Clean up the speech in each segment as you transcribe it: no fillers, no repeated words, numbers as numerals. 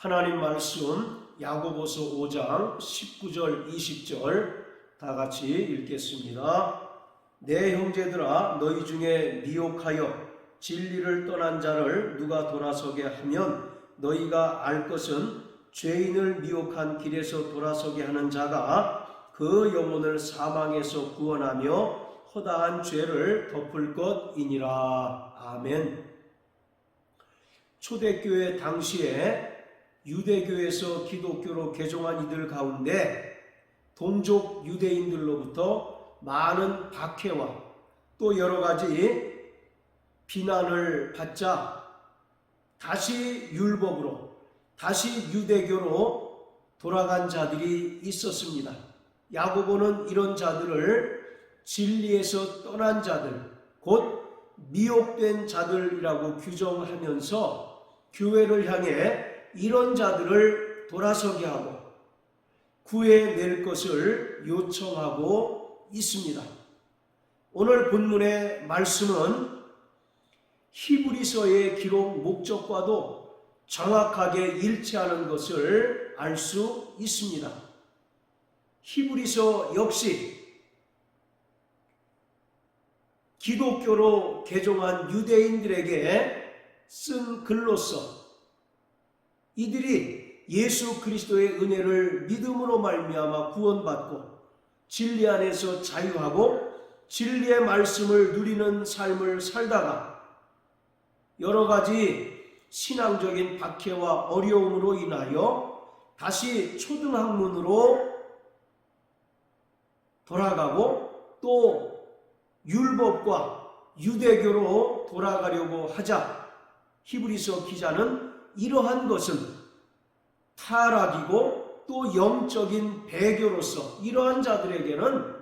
하나님 말씀 야고보서 5장 19절 20절 다 같이 읽겠습니다. 내 형제들아, 너희 중에 미혹하여 진리를 떠난 자를 누가 돌아서게 하면 너희가 알 것은 죄인을 미혹한 길에서 돌아서게 하는 자가 그 영혼을 사망에서 구원하며 허다한 죄를 덮을 것이니라. 아멘. 초대교회 당시에 유대교에서 기독교로 개종한 이들 가운데 동족 유대인들로부터 많은 박해와 또 여러 가지 비난을 받자 다시 율법으로, 다시 유대교로 돌아간 자들이 있었습니다. 야고보는 이런 자들을 진리에서 떠난 자들, 곧 미혹된 자들이라고 규정하면서 교회를 향해 이런 자들을 돌아서게 하고 구해낼 것을 요청하고 있습니다. 오늘 본문의 말씀은 히브리서의 기록 목적과도 정확하게 일치하는 것을 알 수 있습니다. 히브리서 역시 기독교로 개종한 유대인들에게 쓴 글로서 이들이 예수 그리스도의 은혜를 믿음으로 말미암아 구원받고 진리 안에서 자유하고 진리의 말씀을 누리는 삶을 살다가 여러 가지 신앙적인 박해와 어려움으로 인하여 다시 초등학문으로 돌아가고 또 율법과 유대교로 돌아가려고 하자 히브리서 기자는 이러한 것은 타락이고 또 영적인 배교로서 이러한 자들에게는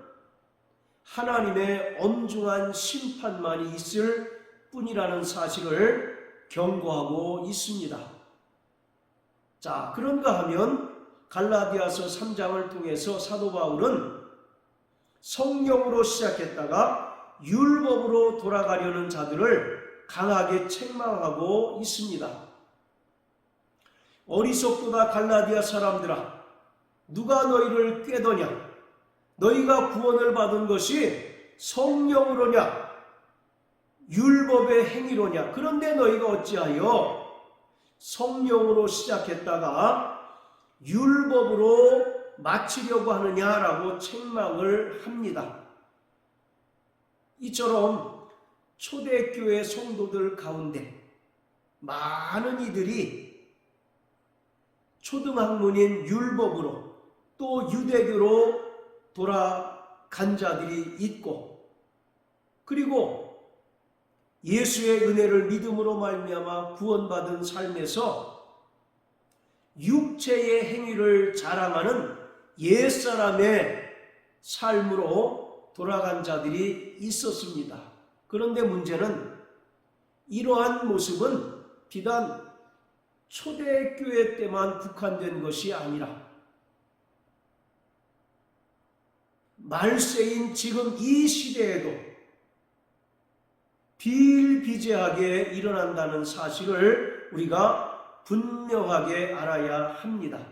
하나님의 엄중한 심판만이 있을 뿐이라는 사실을 경고하고 있습니다. 자, 그런가 하면 갈라디아서 3장을 통해서 사도 바울은 성령으로 시작했다가 율법으로 돌아가려는 자들을 강하게 책망하고 있습니다. 어리석도다 갈라디아 사람들아, 누가 너희를 꾀더냐? 너희가 구원을 받은 것이 성령으로냐? 율법의 행위로냐? 그런데 너희가 어찌하여 성령으로 시작했다가 율법으로 마치려고 하느냐라고 책망을 합니다. 이처럼 초대교회 성도들 가운데 많은 이들이 초등학문인 율법으로 또 유대교로 돌아간 자들이 있고, 그리고 예수의 은혜를 믿음으로 말미암아 구원받은 삶에서 육체의 행위를 자랑하는 옛사람의 삶으로 돌아간 자들이 있었습니다. 그런데 문제는 이러한 모습은 비단 초대교회 때만 국한된 것이 아니라 말세인 지금 이 시대에도 비일비재하게 일어난다는 사실을 우리가 분명하게 알아야 합니다.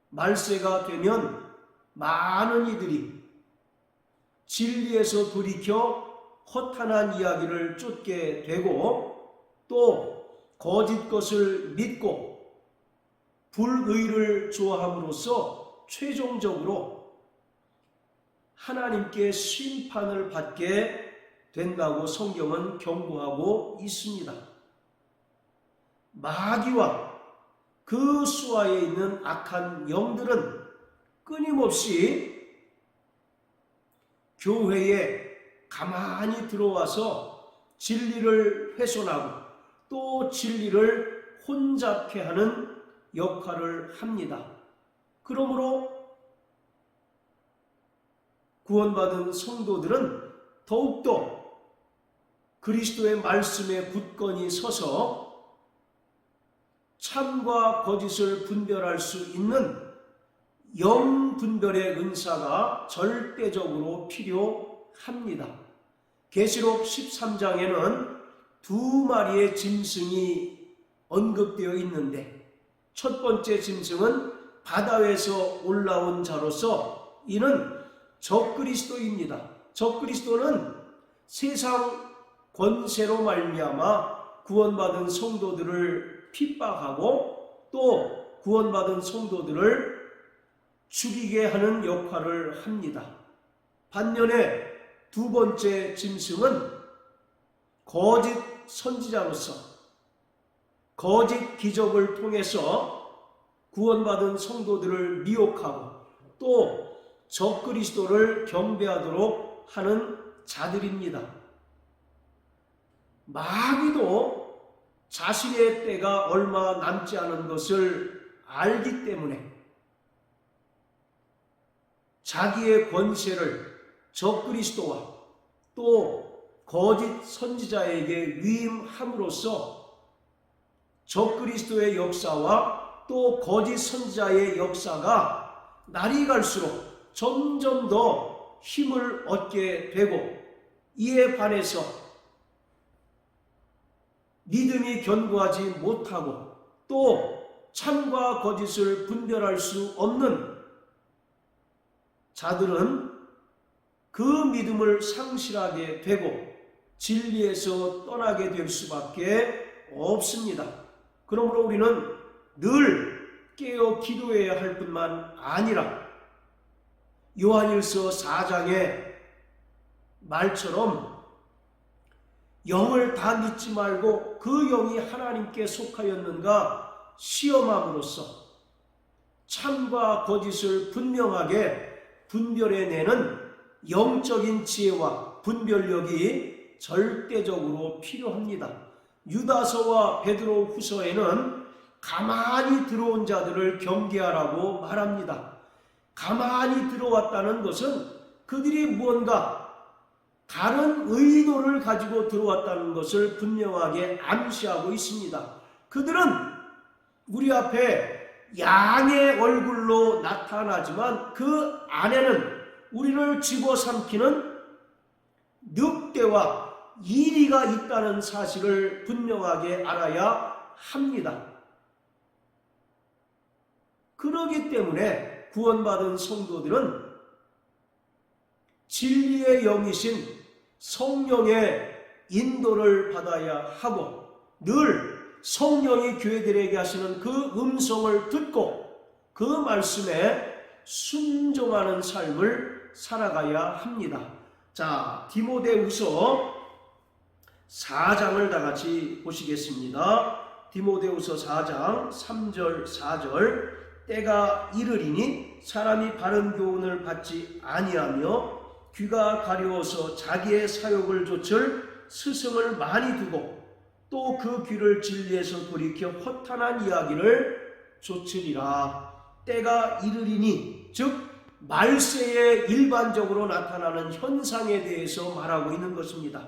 말세가 되면 많은 이들이 진리에서 돌이켜 허탄한 이야기를 쫓게 되고 또 거짓 것을 믿고 불의를 좋아함으로써 최종적으로 하나님께 심판을 받게 된다고 성경은 경고하고 있습니다. 마귀와 그 수하에 있는 악한 영들은 끊임없이 교회에 가만히 들어와서 진리를 훼손하고 또 진리를 혼잡케 하는 역할을 합니다. 그러므로 구원받은 성도들은 더욱더 그리스도의 말씀에 굳건히 서서 참과 거짓을 분별할 수 있는 영분별의 은사가 절대적으로 필요합니다. 계시록 13장에는 두 마리의 짐승이 언급되어 있는데 첫 번째 짐승은 바다 위에서 올라온 자로서 이는 적그리스도입니다. 적그리스도는 세상 권세로 말미암아 구원받은 성도들을 핍박하고 또 구원받은 성도들을 죽이게 하는 역할을 합니다. 반면에 두 번째 짐승은 거짓 선지자로서 거짓 기적을 통해서 구원받은 성도들을 미혹하고 또 적그리스도를 경배하도록 하는 자들입니다. 마귀도 자신의 때가 얼마 남지 않은 것을 알기 때문에 자기의 권세를 적그리스도와 또 거짓 선지자에게 위임함으로써 적그리스도의 역사와 또 거짓 선지자의 역사가 날이 갈수록 점점 더 힘을 얻게 되고 이에 반해서 믿음이 견고하지 못하고 또 참과 거짓을 분별할 수 없는 자들은 그 믿음을 상실하게 되고 진리에서 떠나게 될 수밖에 없습니다. 그러므로 우리는 늘 깨어 기도해야 할 뿐만 아니라 요한일서 4장의 말처럼 영을 다 믿지 말고 그 영이 하나님께 속하였는가 시험함으로써 참과 거짓을 분명하게 분별해내는 영적인 지혜와 분별력이 절대적으로 필요합니다. 유다서와 베드로 후서에는 가만히 들어온 자들을 경계하라고 말합니다. 가만히 들어왔다는 것은 그들이 무언가 다른 의도를 가지고 들어왔다는 것을 분명하게 암시하고 있습니다. 그들은 우리 앞에 양의 얼굴로 나타나지만 그 안에는 우리를 집어삼키는 늑대와 이리가 있다는 사실을 분명하게 알아야 합니다. 그러기 때문에 구원받은 성도들은 진리의 영이신 성령의 인도를 받아야 하고 늘 성령이 교회들에게 하시는 그 음성을 듣고 그 말씀에 순종하는 삶을 살아가야 합니다. 자, 디모데후서 4장을 다 같이 보시겠습니다. 디모데후서 4장 3절 4절 때가 이르리니 사람이 바른 교훈을 받지 아니하며 귀가 가려워서 자기의 사욕을 좇을 스승을 많이 두고 또 그 귀를 진리에서 돌이켜 허탄한 이야기를 좇으리라. 때가 이르리니 즉 말세에 일반적으로 나타나는 현상에 대해서 말하고 있는 것입니다.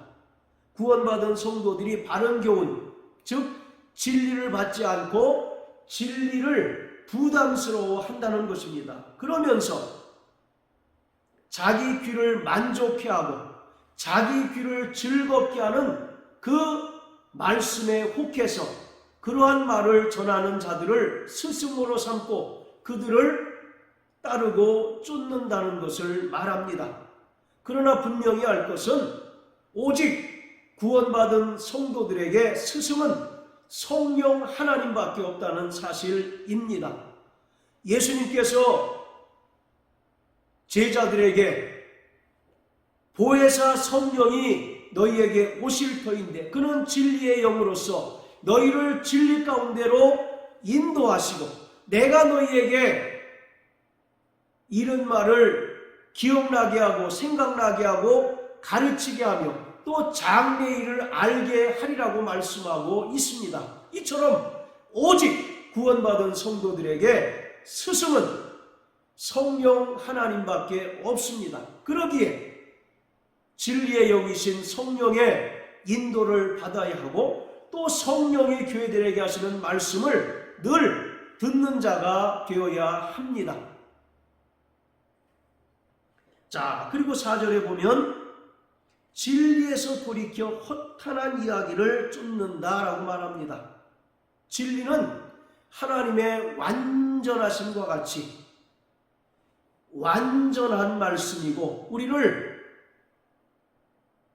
구원받은 성도들이 바른 교훈 즉 진리를 받지 않고 진리를 부담스러워 한다는 것입니다. 그러면서 자기 귀를 만족해 하고 자기 귀를 즐겁게 하는 그 말씀에 혹해서 그러한 말을 전하는 자들을 스승으로 삼고 그들을 따르고 쫓는다는 것을 말합니다. 그러나 분명히 알 것은 오직 구원받은 성도들에게 스승은 성령 하나님밖에 없다는 사실입니다. 예수님께서 제자들에게 보혜사 성령이 너희에게 오실 터인데 그는 진리의 영으로서 너희를 진리 가운데로 인도하시고 내가 너희에게 이런 말을 기억나게 하고 생각나게 하고 가르치게 하며 또 장래일을 알게 하리라고 말씀하고 있습니다. 이처럼 오직 구원받은 성도들에게 스승은 성령 하나님밖에 없습니다. 그러기에 진리의 영이신 성령의 인도를 받아야 하고 또 성령이 교회들에게 하시는 말씀을 늘 듣는 자가 되어야 합니다. 자, 그리고 4절에 보면 진리에서 돌이켜 허탄한 이야기를 쫓는다라고 말합니다. 진리는 하나님의 완전하심과 같이 완전한 말씀이고 우리를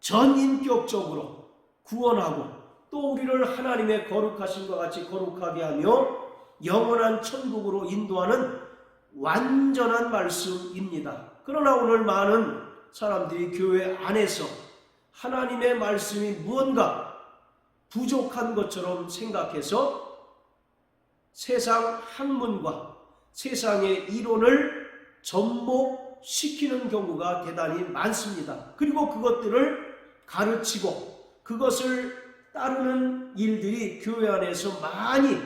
전인격적으로 구원하고 또 우리를 하나님의 거룩하심과 같이 거룩하게 하며 영원한 천국으로 인도하는 완전한 말씀입니다. 그러나 오늘 많은 사람들이 교회 안에서 하나님의 말씀이 무언가 부족한 것처럼 생각해서 세상 학문과 세상의 이론을 접목시키는 경우가 대단히 많습니다. 그리고 그것들을 가르치고 그것을 따르는 일들이 교회 안에서 많이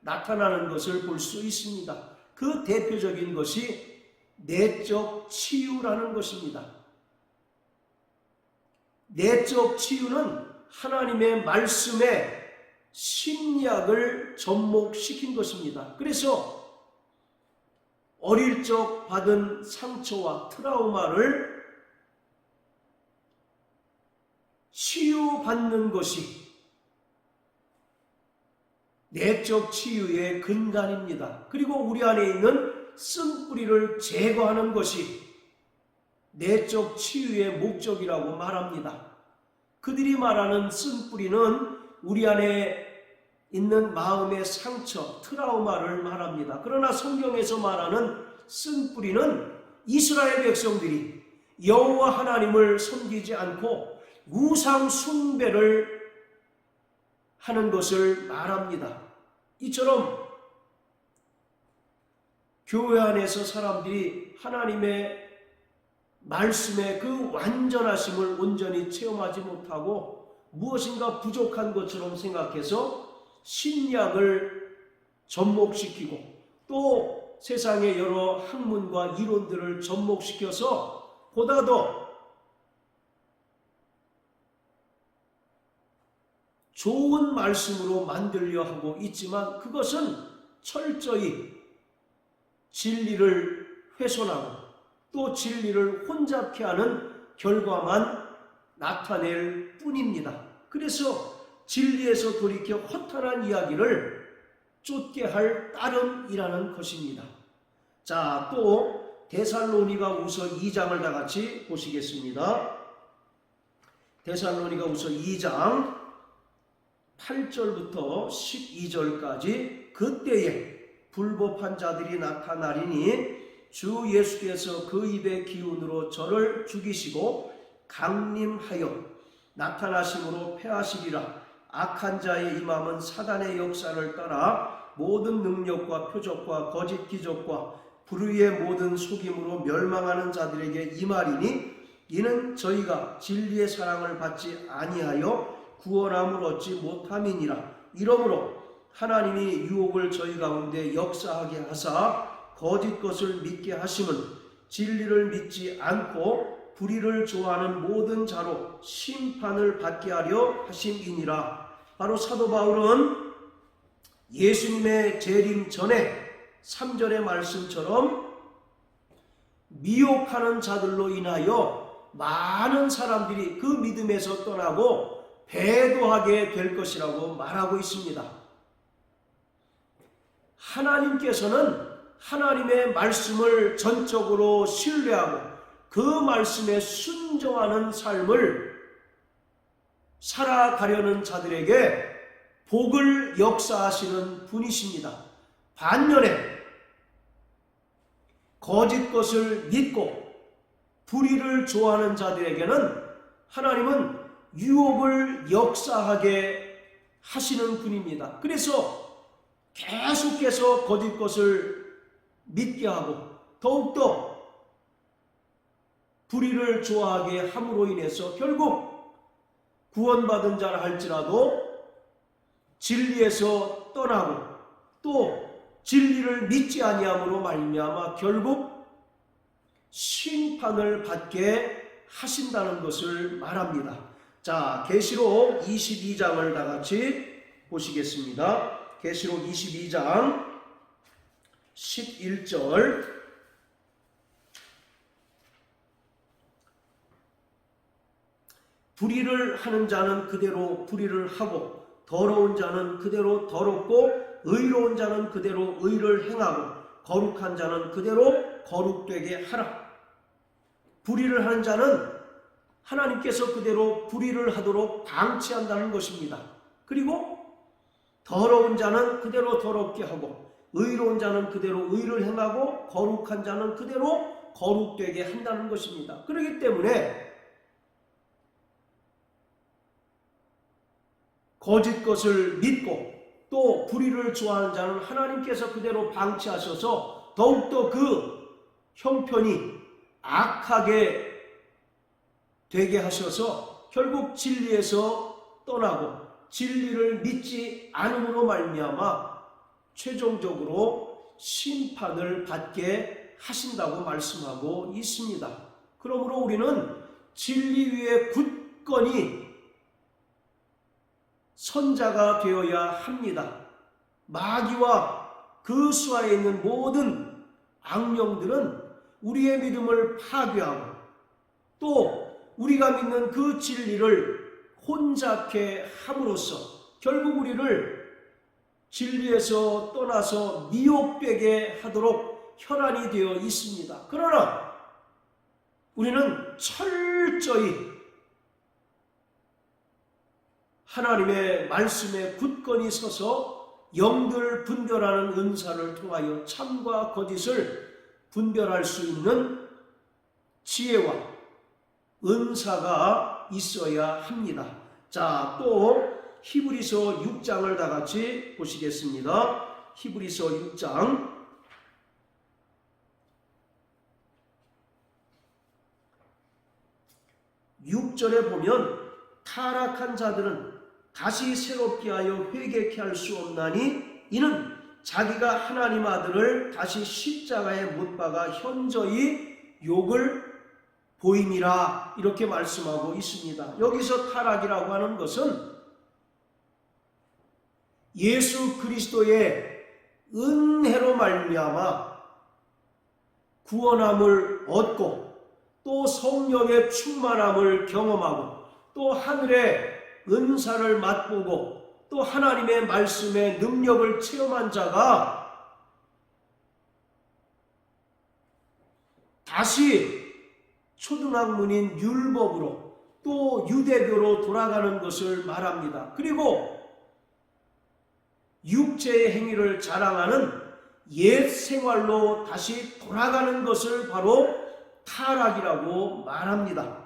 나타나는 것을 볼 수 있습니다. 그 대표적인 것이 내적 치유라는 것입니다. 내적 치유는 하나님의 말씀에 심리학을 접목시킨 것입니다. 그래서 어릴 적 받은 상처와 트라우마를 치유받는 것이 내적 치유의 근간입니다. 그리고 우리 안에 있는 쓴뿌리를 제거하는 것이 내적 치유의 목적이라고 말합니다. 그들이 말하는 쓴뿌리는 우리 안에 있는 마음의 상처, 트라우마를 말합니다. 그러나 성경에서 말하는 쓴뿌리는 이스라엘 백성들이 여호와 하나님을 섬기지 않고 우상 숭배를 하는 것을 말합니다. 이처럼 교회 안에서 사람들이 하나님의 말씀의 그 완전하심을 온전히 체험하지 못하고 무엇인가 부족한 것처럼 생각해서 신약을 접목시키고 또 세상의 여러 학문과 이론들을 접목시켜서 보다 더 좋은 말씀으로 만들려 하고 있지만 그것은 철저히 진리를 훼손하고 또 진리를 혼잡케 하는 결과만 나타낼 뿐입니다. 그래서 진리에서 돌이켜 허탄한 이야기를 쫓게 할 따름이라는 것입니다. 자, 또 데살로니가후서 2장을 다 같이 보시겠습니다. 데살로니가후서 2장 8절부터 12절까지 그때에 불법한 자들이 나타나리니 주 예수께서 그 입의 기운으로 저를 죽이시고 강림하여 나타나심으로 패하시리라. 악한 자의 임함은 사단의 역사를 따라 모든 능력과 표적과 거짓 기적과 불의의 모든 속임으로 멸망하는 자들에게 임하리니 이는 저희가 진리의 사랑을 받지 아니하여 구원함을 얻지 못함이니라. 이러므로 하나님이 유혹을 저희 가운데 역사하게 하사 거짓 것을 믿게 하심은 진리를 믿지 않고 불의를 좋아하는 모든 자로 심판을 받게 하려 하심이니라. 바로 사도 바울은 예수님의 재림 전에 3절의 말씀처럼 미혹하는 자들로 인하여 많은 사람들이 그 믿음에서 떠나고 배도하게 될 것이라고 말하고 있습니다. 하나님께서는 하나님의 말씀을 전적으로 신뢰하고 그 말씀에 순종하는 삶을 살아가려는 자들에게 복을 역사하시는 분이십니다. 반면에 거짓 것을 믿고 불의를 좋아하는 자들에게는 하나님은 유혹을 역사하게 하시는 분입니다. 그래서 계속해서 거짓 것을 믿게 하고 더욱더 불의를 좋아하게 함으로 인해서 결국 구원받은 자라 할지라도 진리에서 떠나고 또 진리를 믿지 아니함으로 말미암아 결국 심판을 받게 하신다는 것을 말합니다. 자, 계시록 22장을 다 같이 보시겠습니다. 계시록 22장 11절 불의를 하는 자는 그대로 불의를 하고 더러운 자는 그대로 더럽고 의로운 자는 그대로 의를 행하고 거룩한 자는 그대로 거룩되게 하라. 불의를 하는 자는 하나님께서 그대로 불의를 하도록 방치한다는 것입니다. 그리고 더러운 자는 그대로 더럽게 하고 의로운 자는 그대로 의를 행하고 거룩한 자는 그대로 거룩되게 한다는 것입니다. 그렇기 때문에 거짓 것을 믿고 또 불의를 좋아하는 자는 하나님께서 그대로 방치하셔서 더욱더 그 형편이 악하게 되게 하셔서 결국 진리에서 떠나고 진리를 믿지 않음으로 말미암아 최종적으로 심판을 받게 하신다고 말씀하고 있습니다. 그러므로 우리는 진리 위에 굳건히 선자가 되어야 합니다. 마귀와 그 수하에 있는 모든 악령들은 우리의 믿음을 파괴하고 또 우리가 믿는 그 진리를 혼잡케 함으로써 결국 우리를 진리에서 떠나서 미혹되게 하도록 혈안이 되어 있습니다. 그러나 우리는 철저히 하나님의 말씀에 굳건히 서서 영들 분별하는 은사를 통하여 참과 거짓을 분별할 수 있는 지혜와 은사가 있어야 합니다. 자, 또 히브리서 6장을 다 같이 보시겠습니다. 히브리서 6장 6절에 보면 타락한 자들은 다시 새롭게 하여 회개케 할 수 없나니 이는 자기가 하나님 아들을 다시 십자가에 못 박아 현저히 욕을 보임이라 이렇게 말씀하고 있습니다. 여기서 타락이라고 하는 것은 예수 그리스도의 은혜로 말미암아 구원함을 얻고 또 성령의 충만함을 경험하고 또 하늘의 은사를 맛보고 또 하나님의 말씀의 능력을 체험한 자가 다시 초등학문인 율법으로 또 유대교로 돌아가는 것을 말합니다. 그리고 육체의 행위를 자랑하는 옛 생활로 다시 돌아가는 것을 바로 타락이라고 말합니다.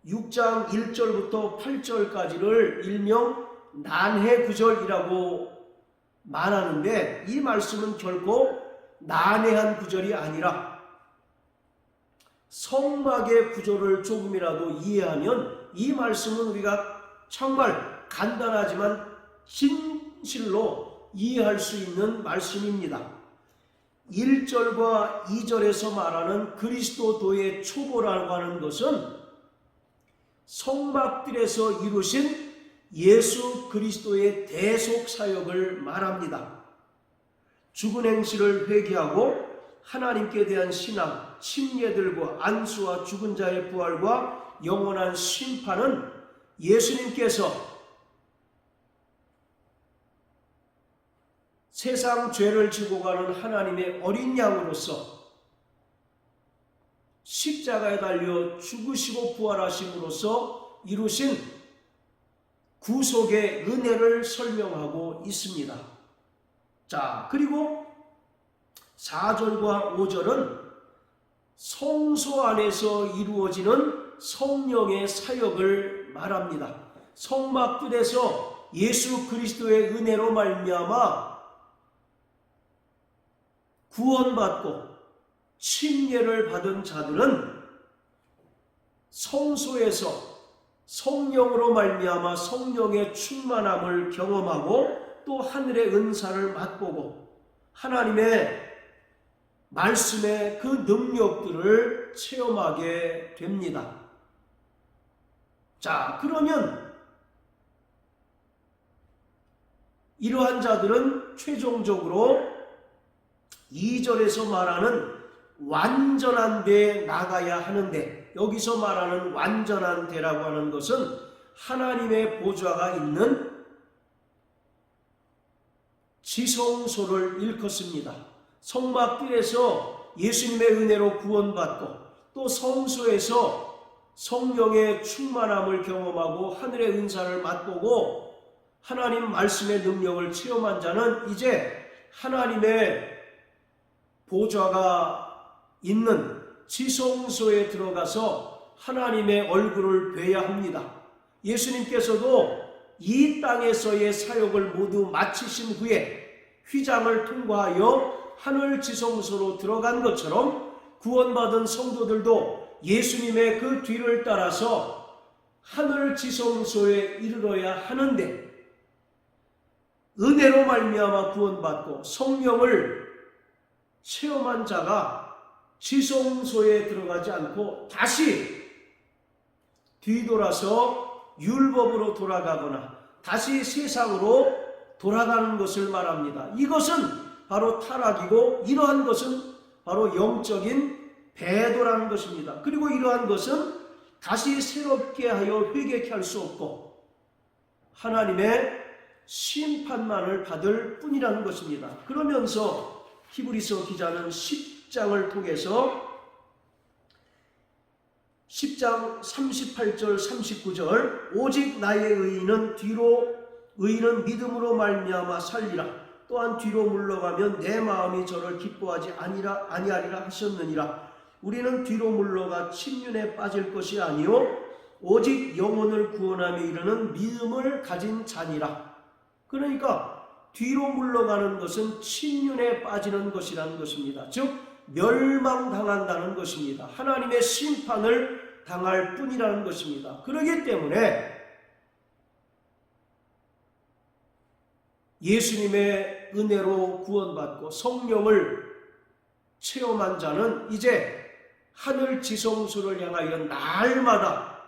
6장 1절부터 8절까지를 일명 난해구절이라고 말하는데 이 말씀은 결코 난해한 구절이 아니라 성막의 구절을 조금이라도 이해하면 이 말씀은 우리가 정말 간단하지만 진실로 이해할 수 있는 말씀입니다. 1절과 2절에서 말하는 그리스도도의 초보라고 하는 것은 성막들에서 이루신 예수 그리스도의 대속 사역을 말합니다. 죽은 행실을 회개하고 하나님께 대한 신앙, 침례들과 안수와 죽은 자의 부활과 영원한 심판은 예수님께서 세상 죄를 지고 가는 하나님의 어린 양으로서 십자가에 달려 죽으시고 부활하심으로써 이루신 구속의 은혜를 설명하고 있습니다. 자, 그리고 4절과 5절은 성소 안에서 이루어지는 성령의 사역을 말합니다. 성막들에서 예수 그리스도의 은혜로 말미암아 구원받고 침례를 받은 자들은 성소에서 성령으로 말미암아 성령의 충만함을 경험하고 또 하늘의 은사를 맛보고 하나님의 말씀의 그 능력들을 체험하게 됩니다. 자, 그러면 이러한 자들은 최종적으로 2절에서 말하는 완전한 데에 나가야 하는데, 여기서 말하는 완전한 데라고 하는 것은 하나님의 보좌가 있는 지성소를 일컫습니다. 성막길에서 예수님의 은혜로 구원받고 또 성소에서 성령의 충만함을 경험하고 하늘의 은사를 맛보고 하나님 말씀의 능력을 체험한 자는 이제 하나님의 보좌가 있는 지성소에 들어가서 하나님의 얼굴을 뵈야 합니다. 예수님께서도 이 땅에서의 사역을 모두 마치신 후에 휘장을 통과하여 하늘 지성소로 들어간 것처럼 구원받은 성도들도 예수님의 그 뒤를 따라서 하늘 지성소에 이르러야 하는데, 은혜로 말미암아 구원받고 성령을 체험한 자가 지성소에 들어가지 않고 다시 뒤돌아서 율법으로 돌아가거나 다시 세상으로 돌아가는 것을 말합니다. 이것은 바로 타락이고 이러한 것은 바로 영적인 배도라는 것입니다. 그리고 이러한 것은 다시 새롭게 하여 회개케 할 수 없고 하나님의 심판만을 받을 뿐이라는 것입니다. 그러면서 히브리서 기자는 10장을 통해서 10장 38절 39절 오직 나의 의인은 믿음으로 말미암아 살리라. 또한 뒤로 물러가면 내 마음이 저를 기뻐하지 아니하리라 하셨느니라. 우리는 뒤로 물러가 침륜에 빠질 것이 아니요 오직 영혼을 구원함에 이르는 믿음을 가진 자니라. 그러니까 뒤로 물러가는 것은 침륜에 빠지는 것이라는 것입니다. 즉 멸망당한다는 것입니다. 하나님의 심판을 당할 뿐이라는 것입니다. 그렇기 때문에 예수님의 은혜로 구원받고 성령을 체험한 자는 이제 하늘 지성소를 향하여 날마다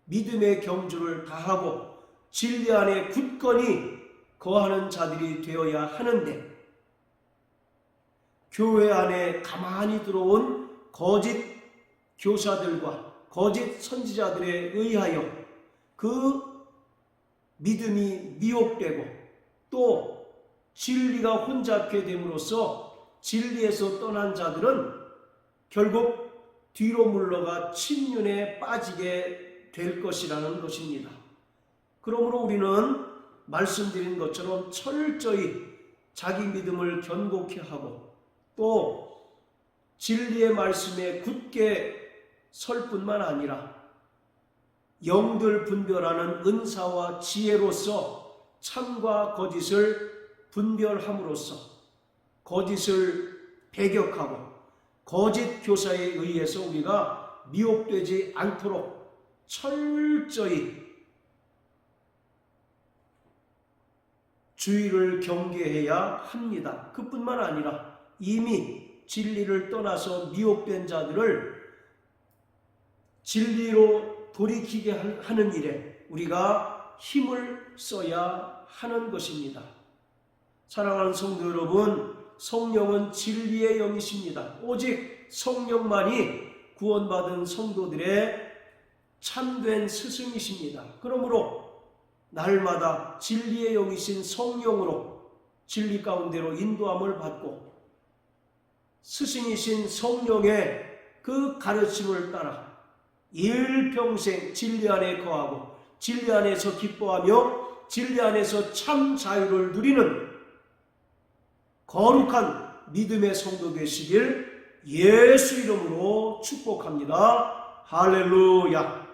믿음의 경주를 다하고 진리 안에 굳건히 거하는 자들이 되어야 하는데, 교회 안에 가만히 들어온 거짓 교사들과 거짓 선지자들에 의하여 그 믿음이 미혹되고 또 진리가 혼잡게 됨으로써 진리에서 떠난 자들은 결국 뒤로 물러가 침륜에 빠지게 될 것이라는 것입니다. 그러므로 우리는 말씀드린 것처럼 철저히 자기 믿음을 견고케 하고 또 진리의 말씀에 굳게 설 뿐만 아니라 영들 분별하는 은사와 지혜로서 참과 거짓을 분별함으로써 거짓을 배격하고 거짓 교사에 의해서 우리가 미혹되지 않도록 철저히 주의를 경계해야 합니다. 그뿐만 아니라 이미 진리를 떠나서 미혹된 자들을 진리로 돌이키게 하는 일에 우리가 힘을 써야 하는 것입니다. 사랑하는 성도 여러분, 성령은 진리의 영이십니다. 오직 성령만이 구원받은 성도들의 참된 스승이십니다. 그러므로 날마다 진리의 영이신 성령으로 진리 가운데로 인도함을 받고 스승이신 성령의 그 가르침을 따라 일평생 진리 안에 거하고 진리 안에서 기뻐하며 진리 안에서 참 자유를 누리는 거룩한 믿음의 성도 되시길 예수 이름으로 축복합니다. 할렐루야.